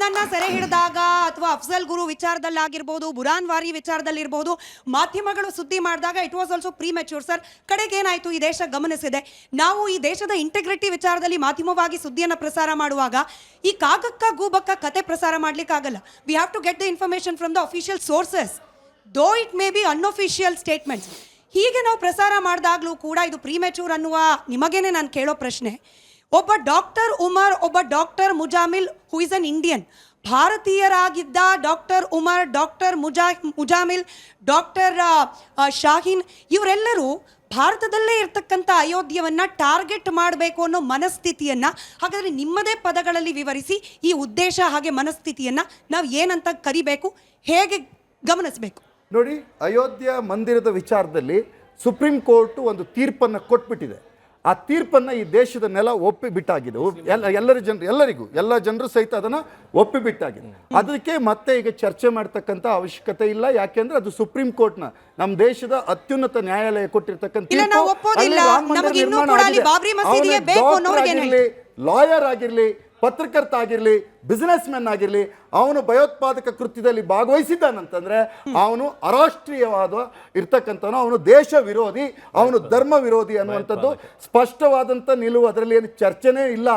ನನ್ನನ್ನ ಸೆರೆ ಹಿಡಿದಾಗ ಅಥವಾ ಅಫ್ಜಲ್ ಗುರು ವಿಚಾರದಲ್ಲಾಗಿರ್ಬೋದು, ಬುರಾನ್ ವಾರಿ ವಿಚಾರದಲ್ಲಿರ್ಬೋದು, ಮಾಧ್ಯಮಗಳು ಸುದ್ದಿ ಮಾಡಿದಾಗ it was also premature sir. ಕಡೆಗೆ ಏನಾಯ್ತು, ಈ ದೇಶ ಗಮನಿಸಿದೆ. ನಾವು ಈ ದೇಶದ ಇಂಟೆಗ್ರಿಟಿ ವಿಚಾರದಲ್ಲಿ ಮಾಧ್ಯಮವಾಗಿ ಸುದ್ದಿಯನ್ನು ಪ್ರಸಾರ ಮಾಡುವಾಗ ಈ ಕಾಗಕ್ಕ ಗೂಬಕ್ಕ ಕತೆ ಪ್ರಸಾರ ಮಾಡ್ಲಿಕ್ಕಾಗಲ್ಲ. We have to get the information from the official sources, though it may be unofficial statements. ಹೀಗೆ ನಾವು ಪ್ರಸಾರ ಮಾಡಿದಾಗಲೂ ಕೂಡ ಇದು ಪ್ರೀಮೆಚೂರ್ ಅನ್ನುವ ನಿಮಗೇನೆ ನಾನು ಕೇಳೋ ಪ್ರಶ್ನೆ. ಒಬ್ಬ ಡಾಕ್ಟರ್ ಉಮರ್, ಒಬ್ಬ doctor Muzammil who is an Indian, ಭಾರತೀಯರಾಗಿದ್ದ doctor Umar, doctor Muzammil, doctor Shaheen, ಇವರೆಲ್ಲರೂ ಭಾರತದಲ್ಲೇ ಇರ್ತಕ್ಕಂಥ ಅಯೋಧ್ಯೆಯನ್ನು ಟಾರ್ಗೆಟ್ ಮಾಡಬೇಕು ಅನ್ನೋ ಮನಸ್ಥಿತಿಯನ್ನು, ಹಾಗಾದರೆ ನಿಮ್ಮದೇ ಪದಗಳಲ್ಲಿ ವಿವರಿಸಿ ಈ ಉದ್ದೇಶ ಹಾಗೆ ಮನಸ್ಥಿತಿಯನ್ನು ನಾವು ಏನಂತ ಕರಿಬೇಕು, ಹೇಗೆ ಗಮನಿಸಬೇಕು? ನೋಡಿ, ಅಯೋಧ್ಯ ಮಂದಿರದ ವಿಚಾರದಲ್ಲಿ ಸುಪ್ರೀಂ ಕೋರ್ಟ್ ಒಂದು ತೀರ್ಪನ್ನು ಕೊಟ್ಬಿಟ್ಟಿದೆ. ಆ ತೀರ್ಪನ್ನು ಈ ದೇಶದ ನೆಲ ಒಪ್ಪಿಬಿಟ್ಟಾಗಿದೆ. ಎಲ್ಲ ಜನರು ಸಹಿತ ಅದನ್ನು ಒಪ್ಪಿಬಿಟ್ಟಾಗಿದೆ. ಅದಕ್ಕೆ ಮತ್ತೆ ಈಗ ಚರ್ಚೆ ಮಾಡ್ತಕ್ಕಂಥ ಅವಶ್ಯಕತೆ ಇಲ್ಲ. ಯಾಕೆಂದ್ರೆ ಅದು ಸುಪ್ರೀಂ ಕೋರ್ಟ್ನ, ನಮ್ಮ ದೇಶದ ಅತ್ಯುನ್ನತ ನ್ಯಾಯಾಲಯ ಕೊಟ್ಟಿರ್ತಕ್ಕಂಥ ಲಾಯರ್ ಆಗಿರ್ಲಿ, ಪತ್ರಕರ್ತ ಆಗಿರ್ಲಿ, ಬಿಸಿನೆಸ್ ಮೆನ್ ಆಗಿರ್ಲಿ, ಅವನು ಭಯೋತ್ಪಾದಕ ಕೃತ್ಯದಲ್ಲಿ ಭಾಗವಹಿಸಿದ್ದಾನಂತಂದ್ರೆ ಅವನು ಅರಾಷ್ಟ್ರೀಯವಾದ ಇರ್ತಕ್ಕಂಥವನು, ಅವನು ದೇಶ ವಿರೋಧಿ, ಅವನು ಧರ್ಮ ವಿರೋಧಿ ಅನ್ನುವಂಥದ್ದು ಸ್ಪಷ್ಟವಾದಂಥ ನಿಲುವು. ಅದರಲ್ಲಿ ಏನು ಚರ್ಚೆನೇ ಇಲ್ಲ.